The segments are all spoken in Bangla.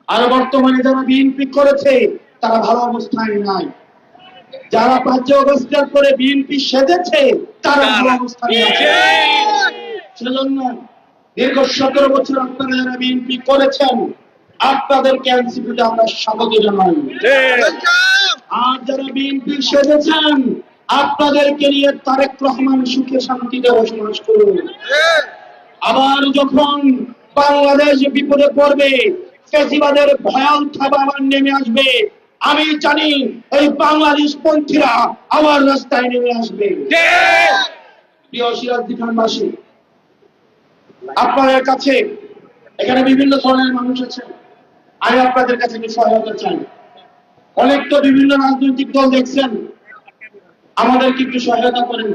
আর বর্তমানে যারা বিএনপি করেছে তারা ভালো অবস্থায় নাই। যারা 5 আগস্টের পরে বিএনপি সেজেছে তারা ভালো অবস্থায় আছে। সেজন্য দীর্ঘ 17 বছর আপনারা যারা বিএনপি করেছেন আপনাদেরকে এনসিপিতে আমরা স্বাগত জানাই। আর যারা বিএনপি সেজেছেন আপনাদেরকে নিয়ে তারেক রহমান সুখে শান্তিতে বসবাস করুন। আবার যখন বাংলাদেশ বিপদে পড়বে, ফ্যাসিবাদের ভয়াল থাবা আবার নেমে আসবে, আমি জানি এই বাংলাদেশ পন্থীরা আবার রাস্তায় নেমে আসবে। প্রিয় সিরাজদি খানবাসী, আপনাদের কাছে এখানে বিভিন্ন ধরনের মানুষ আছে, আমি আপনাদের কাছে কিছু সহায়তা চাই। অনেক তো বিভিন্ন রাজনৈতিক দল দেখছেন, আমাদেরকে একটু সহায়তা করেন।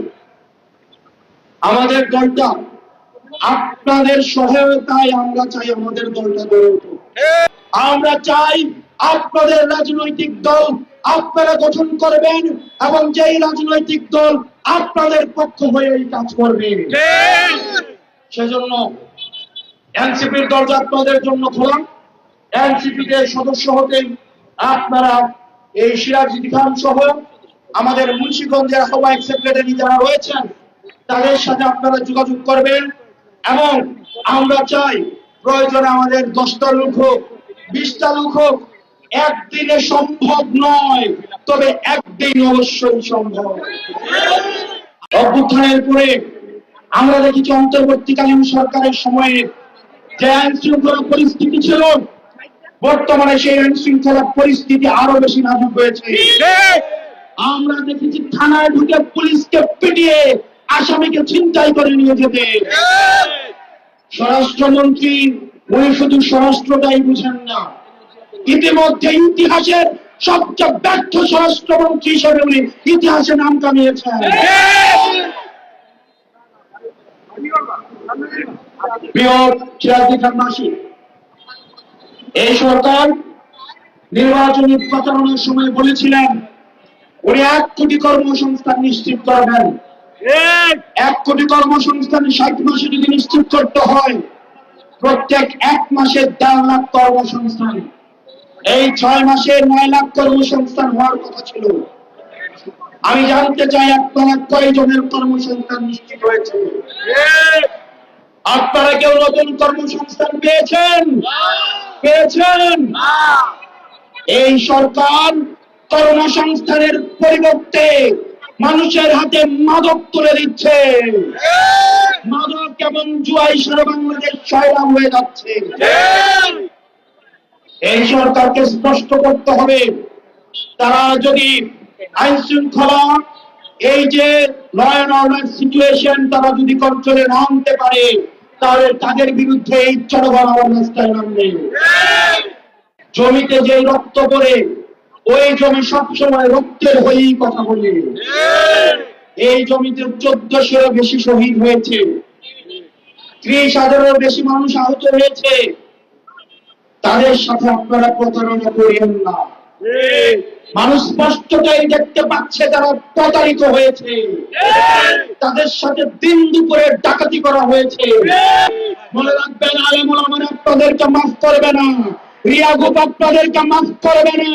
আমাদের দলটা আপনাদের সহায়তায় আমরা চাই আমাদের দলটা গড়ে উঠুক। আমরা চাই আপনাদের রাজনৈতিক দল আপনারা গঠন করবেন এবং যেই রাজনৈতিক দল আপনাদের পক্ষ হয়ে কাজ করবে। সেজন্য এনসিপির দরজা আপনাদের জন্য খোলা। এনসিপিতে সদস্য হতে আপনারা এই সিরাজদি খান সহ আমাদের মুন্সিগঞ্জের আহ্বায়ক সেক্রেটারি যারা রয়েছেন তাদের সাথে আপনারা যোগাযোগ করবেন। এবং আমরা চাই প্রয়োজনে আমাদের 10টা লোক হোক, 20টা লোক হোক, একদিনে সম্ভব নয়, তবে একদিন অবশ্যই সম্ভব। অভ্যুত্থানের পরে আমরা দেখেছি অন্তর্বর্তীকালীন সরকারের সময়ে যে আইন শৃঙ্খলা পরিস্থিতি ছিল, বর্তমানে সেই আইন শৃঙ্খলা পরিস্থিতি আরো বেশি নাজুক হয়েছে। আমরা দেখেছি থানায় ঢুকে পুলিশকে পিটিয়ে আসামিকে ছিনতাই করে নিয়ে যেতে। স্বরাষ্ট্রমন্ত্রী উনি শুধু স্বরাষ্ট্রটাই বুঝেন না, ইতিমধ্যে ইতিহাসের সবচেয়ে ব্যর্থ স্বরাষ্ট্রমন্ত্রী হিসেবে উনি ইতিহাসে নাম কামিয়েছেন। প্রিয় সিরাজদি খানবাসী, এই সরকার নির্বাচনী প্রচারণার সময় বলেছিলেন উনি 1 কোটি কর্মসংস্থান নিশ্চিত করবেন। 1 কোটি কর্মসংস্থান 60 মাসে যদি নিশ্চিত করতে হয়, প্রত্যেক 1 মাসে 4 লাখ কর্মসংস্থান, এই 6 মাসে 9 লাখ কর্মসংস্থান হওয়ার কথা ছিল। আমি জানতে চাই আপনারা কয়জনের কর্মসংস্থান নিশ্চিত হয়েছে? আপনারা কেউ নতুন কর্মসংস্থান পেয়েছেন? এই সরকার কর্মসংস্থানের পরিবর্তে মানুষের হাতে মাদক তুলে দিচ্ছে। মাদক কেমন জুয়াই সারা বাংলাদেশ সয়লাভ হয়ে যাচ্ছে। এই সরকারকে স্পষ্ট করতে হবে, তারা যদি আইন শৃঙ্খলা এই যে ল অ্যান্ড অর্ডার সিচুয়েশন তারা যদি কন্ট্রোলে না আনতে পারে, তাহলে তাদের বিরুদ্ধে এই জনগণ আবার রাস্তায় নামবে। জমিতে যে রক্ত পড়ে ওই জমি সবসময় রক্তের হয়েই কথা বলে। এই জমিতে 1400-এরও বেশি শহীদ হয়েছে, 30,000-এরও বেশি মানুষ আহত হয়েছে। তাদের সাথে আপনারা প্রতারণা করিয়েন না। মানুষ স্পষ্টতাই দেখতে পাচ্ছে যারা প্রতারিত হয়েছে, তাদের সাথে দিন দুপুরে ডাকাতি করা হয়েছে। মনে রাখবেন, আলেমুল আমার আপনাদেরকে মাফ করবে না, রিয়াগুপ আপনাদেরকে মাফ করবে না,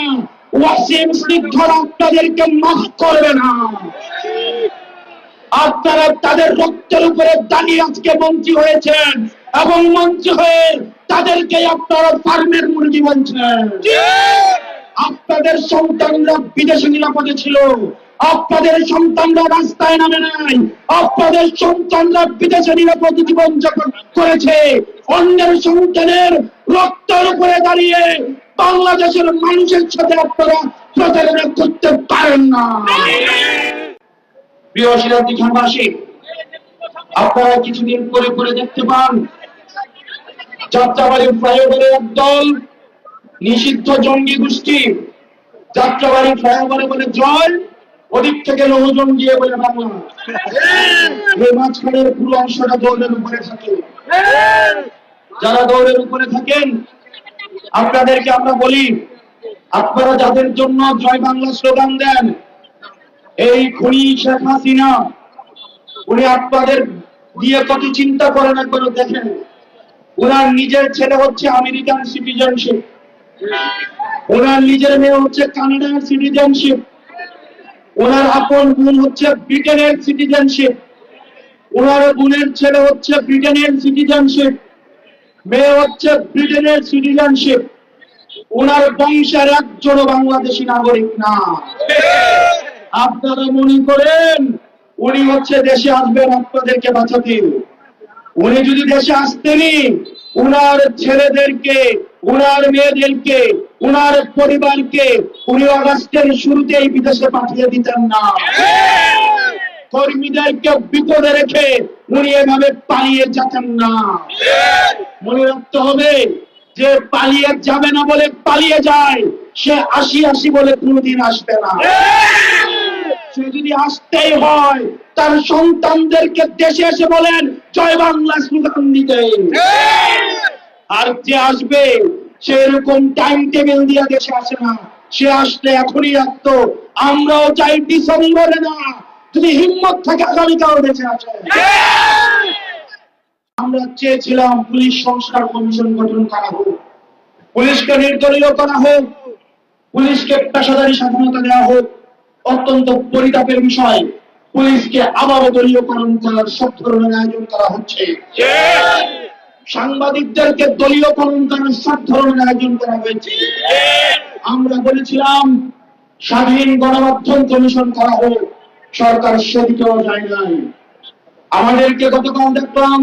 ওয়াসিম স্নিগ্ধর আপনাদেরকে মাফ করবে না। আপনারা তাদের রক্তের উপরে দাঁড়িয়ে আজকে মন্ত্রী হয়েছেন এবং মন্ত্রী হয়ে তাদেরকে আপনারা ফার্মের মুরগি বলছেন। আপনাদের সন্তানরা বিদেশে নিরাপদে ছিল, আপনাদের সন্তানরা রাস্তায় নামে নাই, আপনাদের সন্তানরা বিদেশে নিরাপদ জীবন যাপন করেছে। অন্যের সন্তানের রক্তের উপরে দাঁড়িয়ে বাংলাদেশের মানুষের সাথে আপনারা প্রতারণা করতে পারেন না। প্রিয় সিরাজদি খানবাসী, আপনারা কিছুদিন পরে দেখতে পান যাত্রাবাড়ি ফ্লাইওভারের একদল নিষিদ্ধ জঙ্গি গোষ্ঠী যাত্রাবাড়ি ফ্লাইওভারে বলে জয়, ওদিক থেকে লোকজন গিয়ে বলে বাংলা। এই মাঝখানের পুরো অংশটা দৌড়ের উপরে থাকে। যারা দৌড়ের উপরে থাকেন আপনাদেরকে আমরা বলি, আপনারা যাদের জন্য জয় বাংলা স্লোগান দেন, এই খুনি শেখ হাসিনা উনি আপনাদের দিয়ে কত চিন্তা করেন একবার দেখেন। ওনার নিজের ছেলে হচ্ছে আমেরিকান সিটিজেনশিপ, ওনার নিজের মেয়ে হচ্ছে কানাডার সিটিজেনশিপ, ওনার আপন বোন হচ্ছে ব্রিটেনের সিটিজেনশিপ, ওনার বোনের ছেলে হচ্ছে ব্রিটেনের সিটিজেনশিপ, মেয়ে হচ্ছে ব্রিটেনের সিটিজেনশিপ। ওনার বংশের একজনও বাংলাদেশী নাগরিক না। আপনারা মনে করেন উনি হচ্ছে দেশে আসবেন আপনাদেরকে বাঁচাতে? উনি যদি দেশে আসতেনই উনার ছেলেদেরকে, উনার মেয়েদেরকে, উনার পরিবারকে উনি আগস্টের শুরুতেই বিদেশে পাঠিয়ে দিতেন না। কর্মীদেরকে বিপদে রেখে উনি এভাবে পালিয়ে যেতেন না। মনে রাখতে হবে, যে পালিয়ে যাবে না বলে পালিয়ে যায়, সে আসি বলে কোনোদিন আসবে না। সে যদি আসতেই হয় তার সন্তানদেরকে দেশে এসে বলেন জয় বাংলা স্লোগান দিতে। আর যে আসবে সে এরকম টাইম টেবিল দিয়ে দেশে আসে না, সে আসলে এখনই আসতো। আমরাও চাই ডিসেম্বরে না, যদি হিম্মত থাকে আগামীকাল দেশে আসে। আমরা চেয়েছিলাম পুলিশ সংস্কার কমিশন গঠন করা হোক, পুলিশকে নির্দলীয় করা হোক, পুলিশকে পেশাদারী স্বাধীনতা দেওয়া হোক। অত্যন্ত পরিতাপের বিষয়, পুলিশকে আবারও দলীয়করণ করার সব ধরনের আয়োজন করা হচ্ছে। সাংবাদিকদেরকে দলীয়করণ করার সব ধরনের আয়োজন করা হয়েছে। আমরা বলেছিলাম স্বাধীন গণমাধ্যম কমিশন করা হোক, সরকার সেদিকেও যায় নাই। আমাদেরকে গতকাল দেখলাম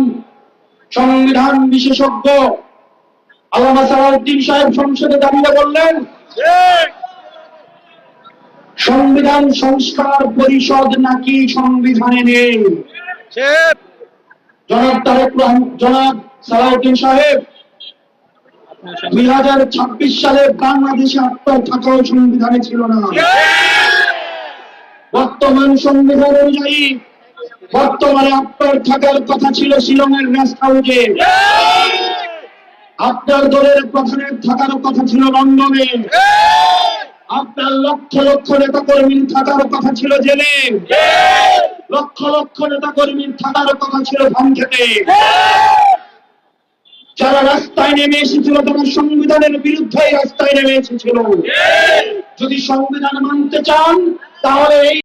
সংবিধান বিশেষজ্ঞ আল্লামা সালাউদ্দিন সাহেব সংসদে দাঁড়িয়ে বললেন সংবিধান সংস্কার পরিষদ নাকি সংবিধানে নেই। জনাব সালাউদ্দিন সাহেব 2026 সালে বাংলাদেশে আপনার থাকাও সংবিধানে ছিল না। বর্তমান সংবিধান অনুযায়ী বর্তমানে আপনার থাকার কথা ছিল শিলংয়ের রেস্ট হাউসে, আপনার দলের প্রধানের থাকার কথা ছিল লন্ডনে, আপনার লক্ষ লক্ষ নেতা কর্মীর থাকার কথা ছিল জেলে, লক্ষ লক্ষ নেতা কর্মীর থাকার কথা ছিল ধানক্ষেতে। যারা রাস্তায় নেমে এসেছিল তারা সংবিধানের বিরুদ্ধে রাস্তায় নেমে এসেছিল। যদি সংবিধান মানতে চান তাহলে এই